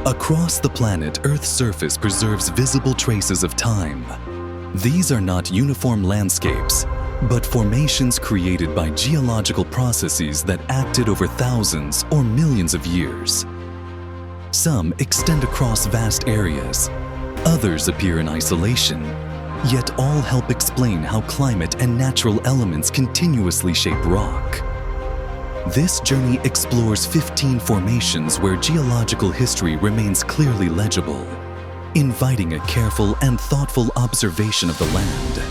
Across the planet, Earth's surface preserves visible traces of time. These are not uniform landscapes, but formations created by geological processes that acted over thousands or millions of years. Some extend across vast areas, others appear in isolation, yet all help explain how climate and natural elements continuously shape rock. This journey explores 15 formations where geological history remains clearly legible, inviting a careful and thoughtful observation of the land.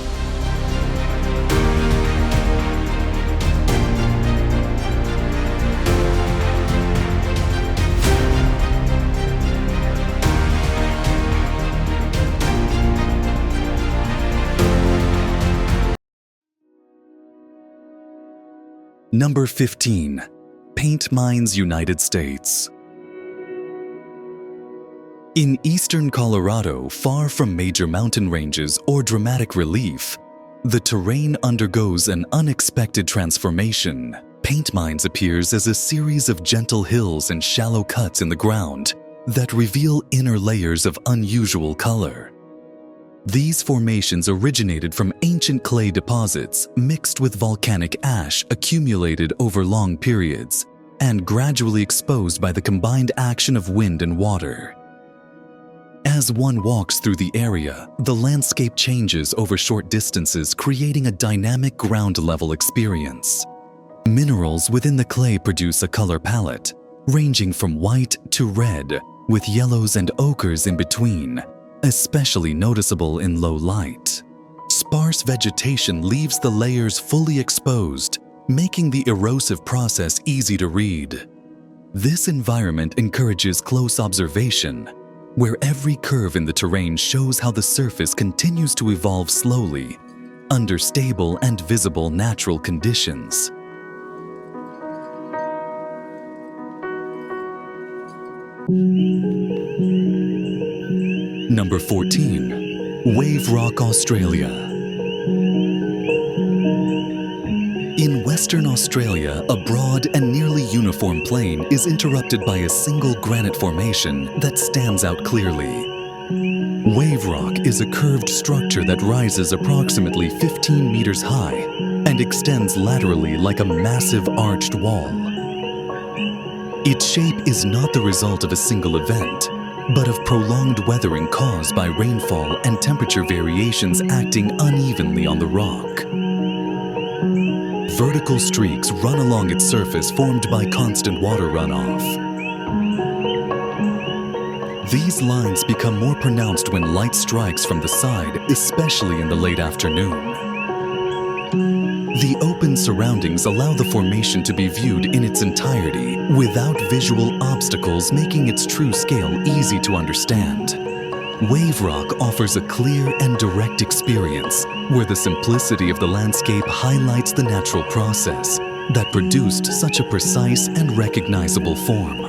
Number 15. Paint Mines, United States. In eastern Colorado, far from major mountain ranges or dramatic relief, the terrain undergoes an unexpected transformation. Paint Mines appears as a series of gentle hills and shallow cuts in the ground that reveal inner layers of unusual color. These formations originated from ancient clay deposits mixed with volcanic ash accumulated over long periods and gradually exposed by the combined action of wind and water. As one walks through the area, the landscape changes over short distances, creating a dynamic ground-level experience. Minerals within the clay produce a color palette, ranging from white to red, with yellows and ochres in between, especially noticeable in low light. Sparse vegetation leaves the layers fully exposed, making the erosive process easy to read. This environment encourages close observation, where every curve in the terrain shows how the surface continues to evolve slowly, under stable and visible natural conditions. Number 14. Wave Rock, Australia. In Western Australia, a broad and nearly uniform plain is interrupted by a single granite formation that stands out clearly. Wave rock is a curved structure that rises approximately 15 meters high and extends laterally like a massive arched wall. Its shape is not the result of a single event, but of prolonged weathering caused by rainfall and temperature variations acting unevenly on the rock. Vertical streaks run along its surface formed by constant water runoff. These lines become more pronounced when light strikes from the side, especially in the late afternoon. The open surroundings allow the formation to be viewed in its entirety without visual obstacles, making its true scale easy to understand. Wave rock offers a clear and direct experience where the simplicity of the landscape highlights the natural process that produced such a precise and recognizable form.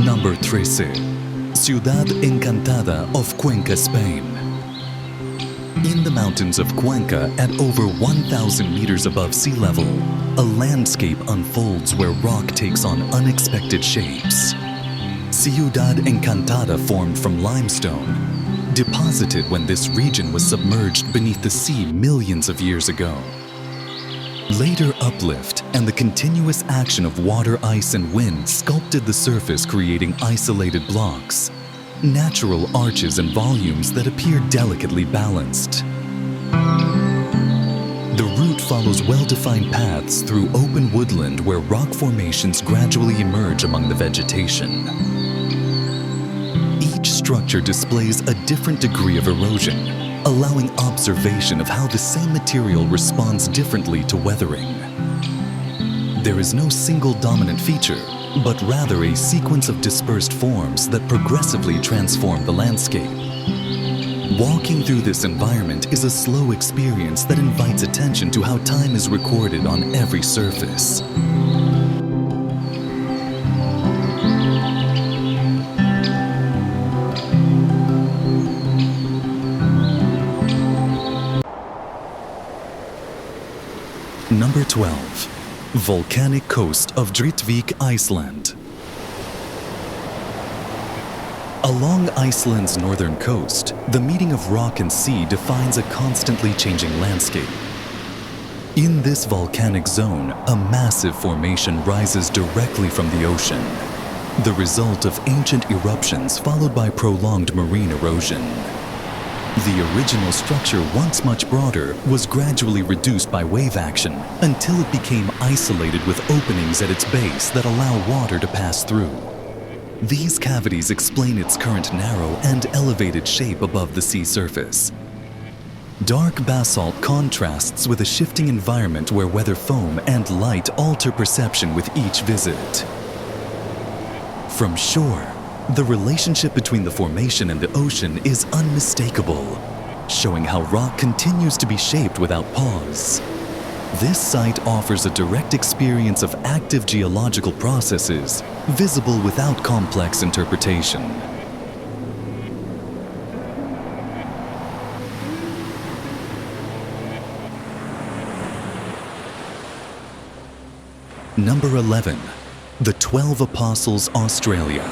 Number 13. Ciudad Encantada of Cuenca, Spain. In the mountains of Cuenca, at over 1,000 meters above sea level, a landscape unfolds where rock takes on unexpected shapes. Ciudad Encantada formed from limestone, deposited when this region was submerged beneath the sea millions of years ago. Later uplift and the continuous action of water, ice, and wind sculpted the surface, creating isolated blocks, natural arches and volumes that appear delicately balanced. The route follows well-defined paths through open woodland where rock formations gradually emerge among the vegetation. Each structure displays a different degree of erosion, allowing observation of how the same material responds differently to weathering. There is no single dominant feature, but rather a sequence of dispersed forms that progressively transform the landscape. Walking through this environment is a slow experience that invites attention to how time is recorded on every surface. Number 12. Volcanic coast of Breathtaking, Iceland. Along Iceland's northern coast, the meeting of rock and sea defines a constantly changing landscape. In this volcanic zone, a massive formation rises directly from the ocean, the result of ancient eruptions followed by prolonged marine erosion. The original structure, once much broader, was gradually reduced by wave action until it became isolated with openings at its base that allow water to pass through. These cavities explain its current narrow and elevated shape above the sea surface. Dark basalt contrasts with a shifting environment where weather foam and light alter perception with each visit. From shore, the relationship between the formation and the ocean is unmistakable, showing how rock continues to be shaped without pause. This site offers a direct experience of active geological processes, visible without complex interpretation. Number 11. The 12 Apostles, Australia.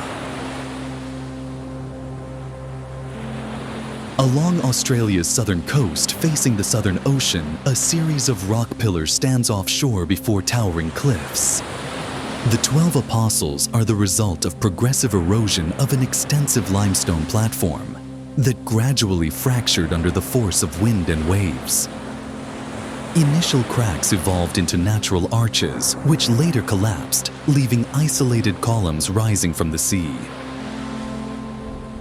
Along Australia's southern coast, facing the Southern Ocean, a series of rock pillars stands offshore before towering cliffs. The 12 Apostles are the result of progressive erosion of an extensive limestone platform that gradually fractured under the force of wind and waves. Initial cracks evolved into natural arches, which later collapsed, leaving isolated columns rising from the sea.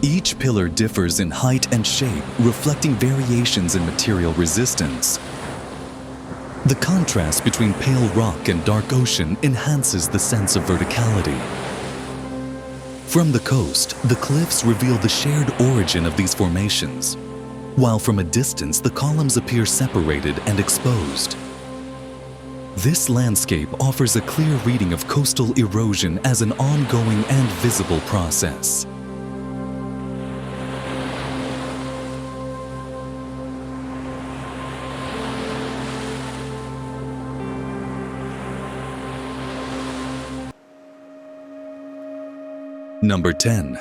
Each pillar differs in height and shape, reflecting variations in material resistance. The contrast between pale rock and dark ocean enhances the sense of verticality. From the coast, the cliffs reveal the shared origin of these formations, while from a distance the columns appear separated and exposed. This landscape offers a clear reading of coastal erosion as an ongoing and visible process. Number 10.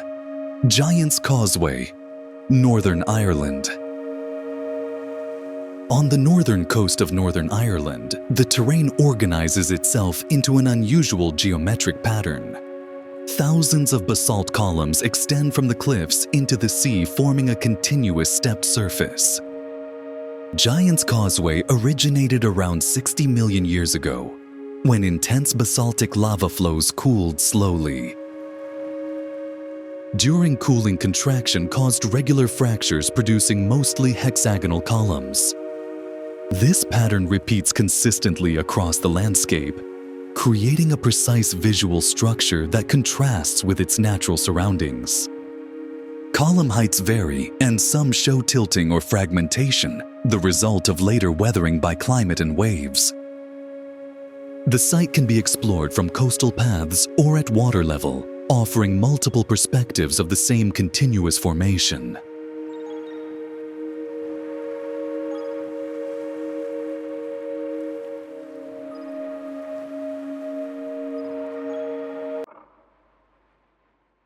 Giant's Causeway, Northern Ireland. On the northern coast of Northern Ireland, the terrain organizes itself into an unusual geometric pattern. Thousands of basalt columns extend from the cliffs into the sea, forming a continuous stepped surface. Giant's Causeway originated around 60 million years ago, when intense basaltic lava flows cooled slowly. During cooling, contraction caused regular fractures, producing mostly hexagonal columns. This pattern repeats consistently across the landscape, creating a precise visual structure that contrasts with its natural surroundings. Column heights vary, and some show tilting or fragmentation, the result of later weathering by climate and waves. The site can be explored from coastal paths or at water level, offering multiple perspectives of the same continuous formation.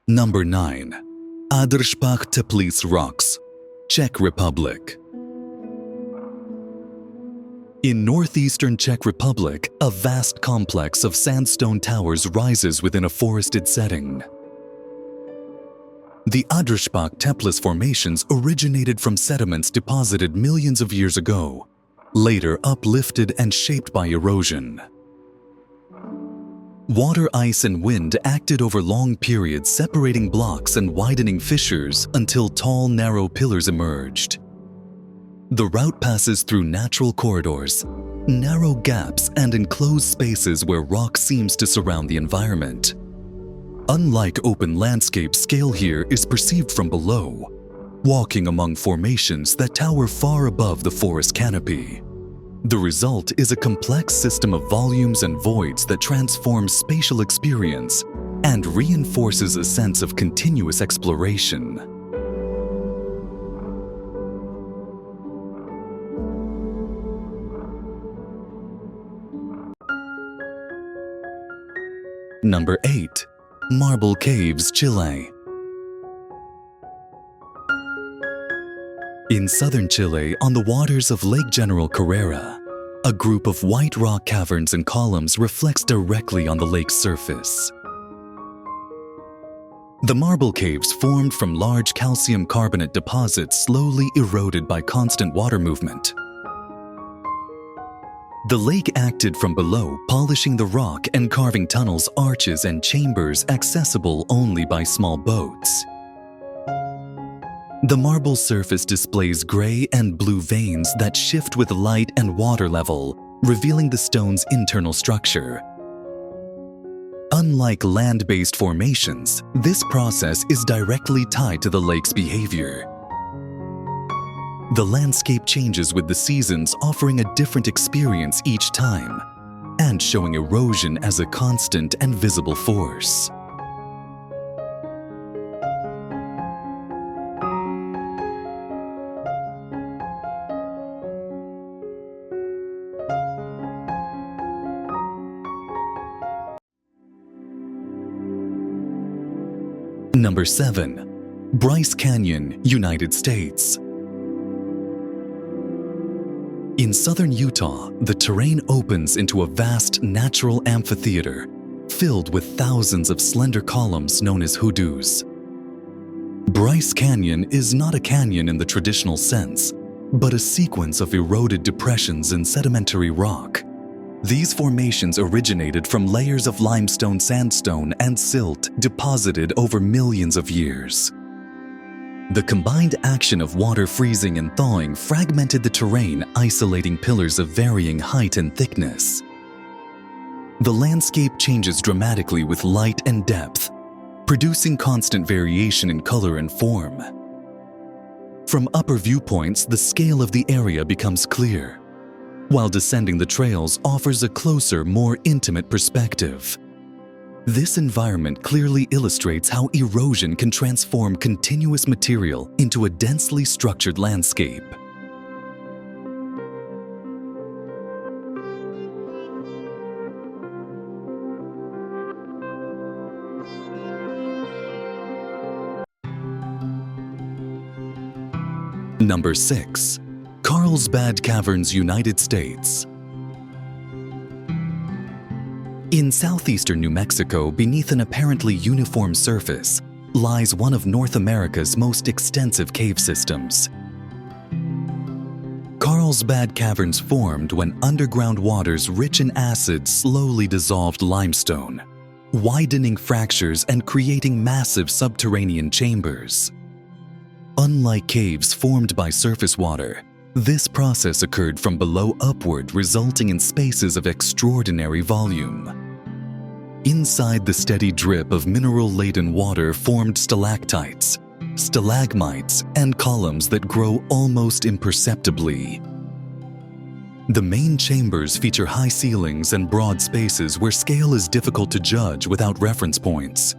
Number 9. Adrspach Teplice Rocks, Czech Republic. In northeastern Czech Republic, a vast complex of sandstone towers rises within a forested setting. The Adrspach Teplice formations originated from sediments deposited millions of years ago, later uplifted and shaped by erosion. Water, ice, and wind acted over long periods, separating blocks and widening fissures until tall, narrow pillars emerged. The route passes through natural corridors, narrow gaps, and enclosed spaces where rock seems to surround the environment. Unlike open landscape, scale here is perceived from below, walking among formations that tower far above the forest canopy. The result is a complex system of volumes and voids that transforms spatial experience and reinforces a sense of continuous exploration. Number 8. Marble Caves, Chile. In southern Chile, on the waters of Lake General Carrera, a group of white rock caverns and columns reflects directly on the lake's surface. The marble caves formed from large calcium carbonate deposits slowly eroded by constant water movement. The lake acted from below, polishing the rock and carving tunnels, arches, and chambers accessible only by small boats. The marble surface displays gray and blue veins that shift with light and water level, revealing the stone's internal structure. Unlike land-based formations, this process is directly tied to the lake's behavior. The landscape changes with the seasons, offering a different experience each time, and showing erosion as a constant and visible force. Number 7. Bryce Canyon, United States. In southern Utah, the terrain opens into a vast natural amphitheater filled with thousands of slender columns known as hoodoos. Bryce Canyon is not a canyon in the traditional sense, but a sequence of eroded depressions in sedimentary rock. These formations originated from layers of limestone, sandstone, and silt deposited over millions of years. The combined action of water freezing and thawing fragmented the terrain, isolating pillars of varying height and thickness. The landscape changes dramatically with light and depth, producing constant variation in color and form. From upper viewpoints, the scale of the area becomes clear, while descending the trails offers a closer, more intimate perspective. This environment clearly illustrates how erosion can transform continuous material into a densely structured landscape. Number 6. Carlsbad Caverns, United States. In southeastern New Mexico, beneath an apparently uniform surface, lies one of North America's most extensive cave systems. Carlsbad Caverns formed when underground waters rich in acid slowly dissolved limestone, widening fractures and creating massive subterranean chambers. Unlike caves formed by surface water, this process occurred from below upward, resulting in spaces of extraordinary volume. Inside the steady drip of mineral-laden water formed stalactites, stalagmites, and columns that grow almost imperceptibly. The main chambers feature high ceilings and broad spaces where scale is difficult to judge without reference points.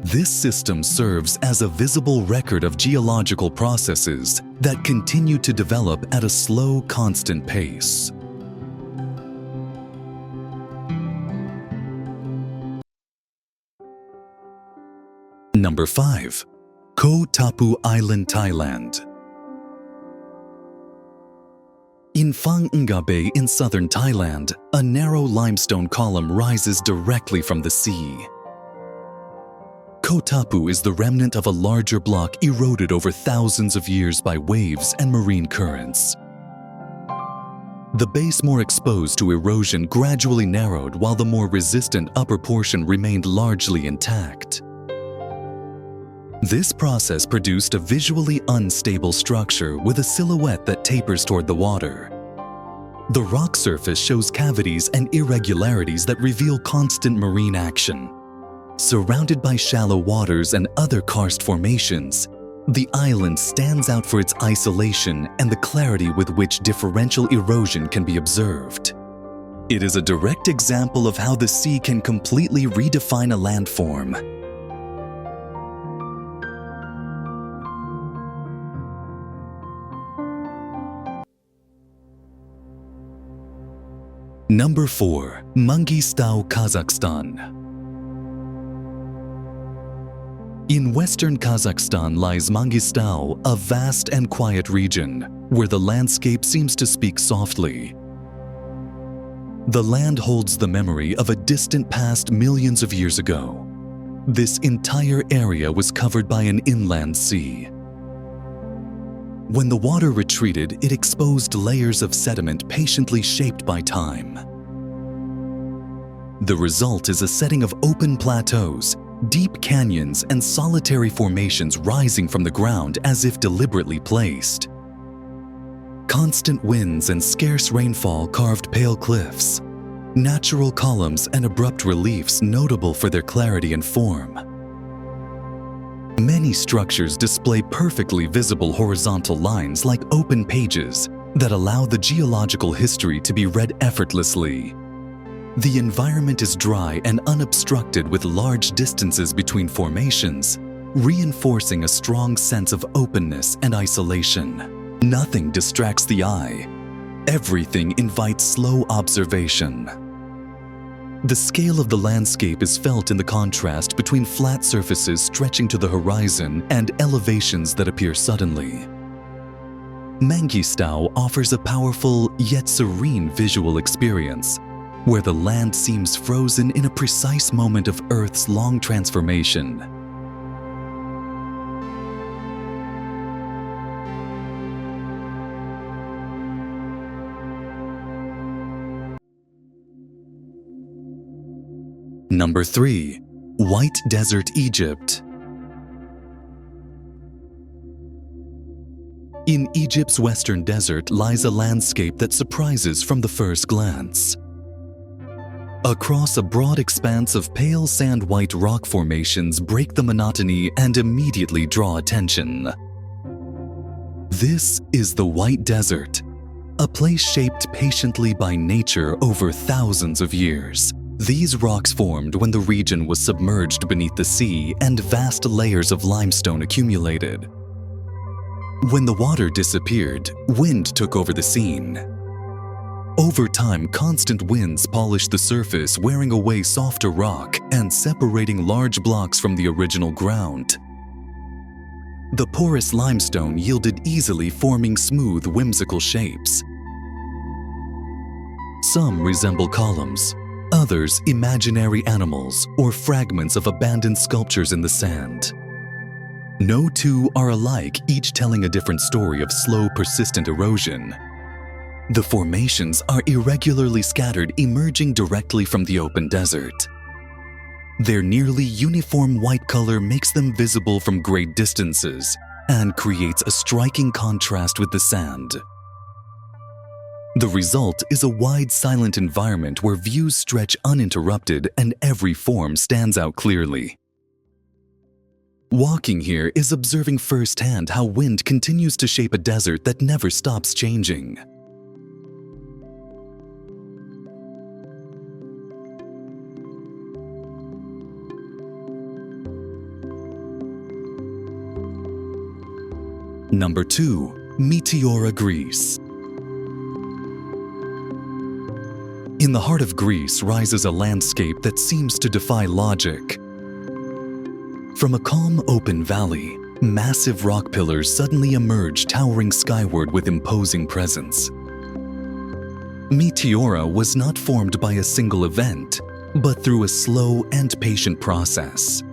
This system serves as a visible record of geological processes that continue to develop at a slow, constant pace. Number 5. Koh Tapu Island, Thailand. In Phang Nga Bay in southern Thailand, a narrow limestone column rises directly from the sea. Koh Tapu is the remnant of a larger block eroded over thousands of years by waves and marine currents. The base more exposed to erosion gradually narrowed while the more resistant upper portion remained largely intact. This process produced a visually unstable structure with a silhouette that tapers toward the water. The rock surface shows cavities and irregularities that reveal constant marine action. Surrounded by shallow waters and other karst formations, the island stands out for its isolation and the clarity with which differential erosion can be observed. It is a direct example of how the sea can completely redefine a landform. Number 4. Mangistau, Kazakhstan. In western Kazakhstan lies Mangistau, a vast and quiet region where the landscape seems to speak softly. The land holds the memory of a distant past millions of years ago. This entire area was covered by an inland sea. When the water retreated, it exposed layers of sediment patiently shaped by time. The result is a setting of open plateaus, deep canyons, and solitary formations rising from the ground as if deliberately placed. Constant winds and scarce rainfall carved pale cliffs, natural columns and abrupt reliefs notable for their clarity and form. Many structures display perfectly visible horizontal lines like open pages that allow the geological history to be read effortlessly. The environment is dry and unobstructed with large distances between formations, reinforcing a strong sense of openness and isolation. Nothing distracts the eye. Everything invites slow observation. The scale of the landscape is felt in the contrast between flat surfaces stretching to the horizon and elevations that appear suddenly. Mangistau offers a powerful yet serene visual experience, where the land seems frozen in a precise moment of Earth's long transformation. Number 3. White Desert, Egypt. In Egypt's western desert lies a landscape that surprises from the first glance. Across a broad expanse of pale sand-white rock formations break the monotony and immediately draw attention. This is the White Desert, a place shaped patiently by nature over thousands of years. These rocks formed when the region was submerged beneath the sea and vast layers of limestone accumulated. When the water disappeared, wind took over the scene. Over time, constant winds polished the surface, wearing away softer rock and separating large blocks from the original ground. The porous limestone yielded easily, forming smooth, whimsical shapes. Some resemble columns, others imaginary animals or fragments of abandoned sculptures in the sand. No two are alike, each telling a different story of slow, persistent erosion. The formations are irregularly scattered, emerging directly from the open desert. Their nearly uniform white color makes them visible from great distances and creates a striking contrast with the sand. The result is a wide, silent environment where views stretch uninterrupted and every form stands out clearly. Walking here is observing firsthand how wind continues to shape a desert that never stops changing. Number 2. Meteora, Greece. In the heart of Greece rises a landscape that seems to defy logic. From a calm, open valley, massive rock pillars suddenly emerge, towering skyward with imposing presence. Meteora was not formed by a single event, but through a slow and patient process.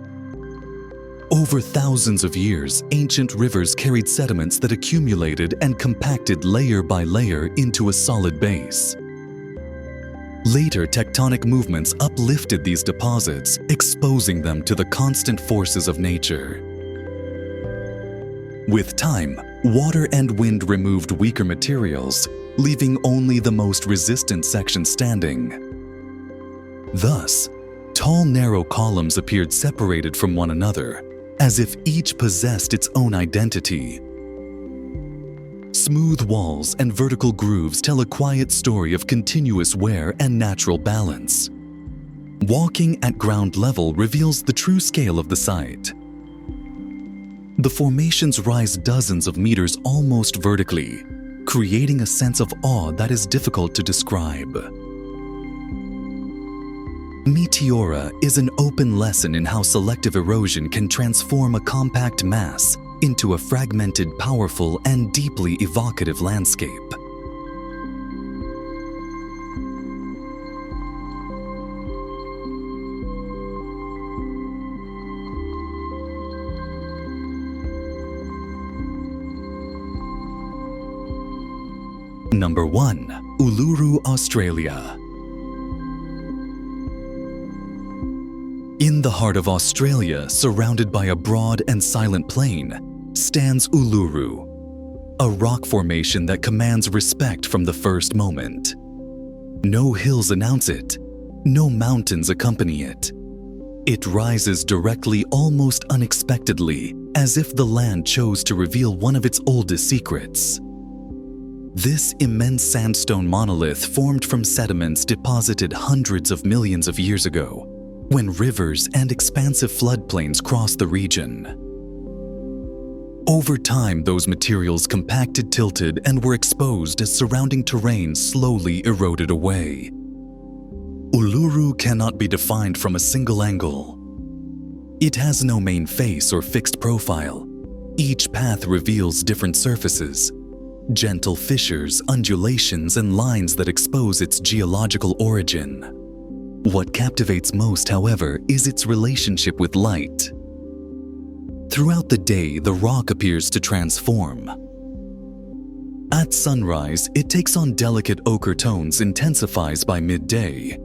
Over thousands of years, ancient rivers carried sediments that accumulated and compacted layer by layer into a solid base. Later, tectonic movements uplifted these deposits, exposing them to the constant forces of nature. With time, water and wind removed weaker materials, leaving only the most resistant section standing. Thus, tall, narrow columns appeared separated from one another, as if each possessed its own identity. Smooth walls and vertical grooves tell a quiet story of continuous wear and natural balance. Walking at ground level reveals the true scale of the site. The formations rise dozens of meters almost vertically, creating a sense of awe that is difficult to describe. Meteora is an open lesson in how selective erosion can transform a compact mass into a fragmented, powerful, and deeply evocative landscape. Number 1. Uluru, Australia. In the heart of Australia, surrounded by a broad and silent plain, stands Uluru, a rock formation that commands respect from the first moment. No hills announce it, no mountains accompany it. It rises directly, almost unexpectedly, as if the land chose to reveal one of its oldest secrets. This immense sandstone monolith formed from sediments deposited hundreds of millions of years ago, when rivers and expansive floodplains crossed the region. Over time, those materials compacted, tilted, and were exposed as surrounding terrain slowly eroded away. Uluru cannot be defined from a single angle. It has no main face or fixed profile. Each path reveals different surfaces, gentle fissures, undulations, and lines that expose its geological origin. What captivates most, however, is its relationship with light. Throughout the day, the rock appears to transform. At sunrise, it takes on delicate ochre tones, intensifies by midday,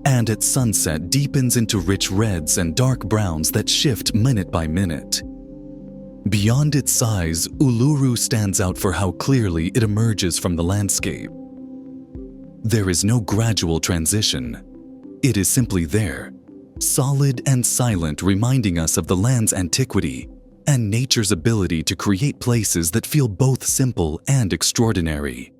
and at sunset deepens into rich reds and dark browns that shift minute by minute. Beyond its size, Uluru stands out for how clearly it emerges from the landscape. There is no gradual transition. It is simply there, solid and silent, reminding us of the land's antiquity and nature's ability to create places that feel both simple and extraordinary.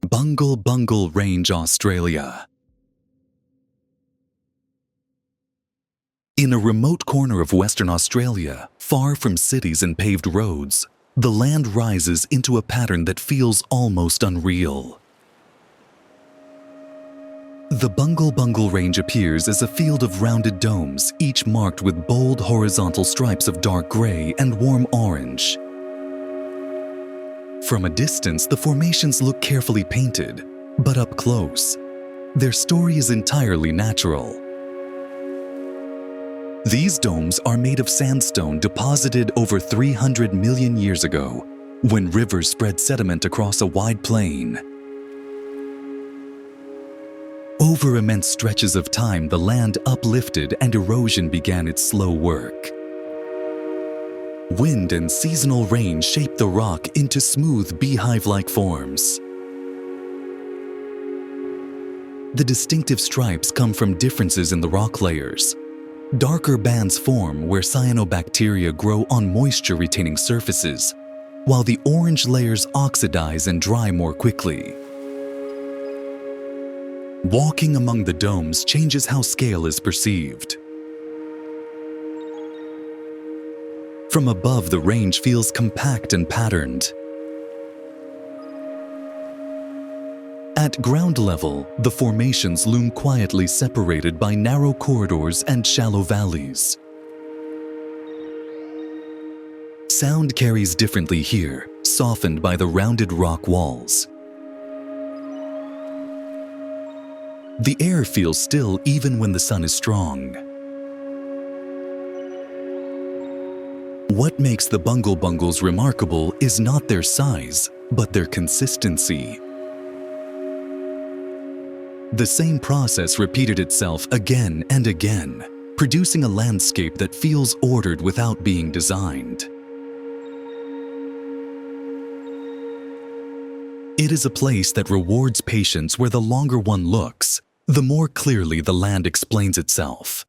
Bungle Bungle Range, Australia. In a remote corner of Western Australia, far from cities and paved roads, the land rises into a pattern that feels almost unreal. The Bungle Bungle Range appears as a field of rounded domes, each marked with bold horizontal stripes of dark gray and warm orange. From a distance, the formations look carefully painted, but up close, their story is entirely natural. These domes are made of sandstone deposited over 300 million years ago, when rivers spread sediment across a wide plain. Over immense stretches of time, the land uplifted and erosion began its slow work. Wind and seasonal rain shaped the rock into smooth beehive-like forms. The distinctive stripes come from differences in the rock layers. Darker bands form where cyanobacteria grow on moisture-retaining surfaces, while the orange layers oxidize and dry more quickly. Walking among the domes changes how scale is perceived. From above, the range feels compact and patterned. At ground level, the formations loom quietly, separated by narrow corridors and shallow valleys. Sound carries differently here, softened by the rounded rock walls. The air feels still even when the sun is strong. What makes the Bungle Bungles remarkable is not their size, but their consistency. The same process repeated itself again and again, producing a landscape that feels ordered without being designed. It is a place that rewards patience, where the longer one looks, the more clearly the land explains itself.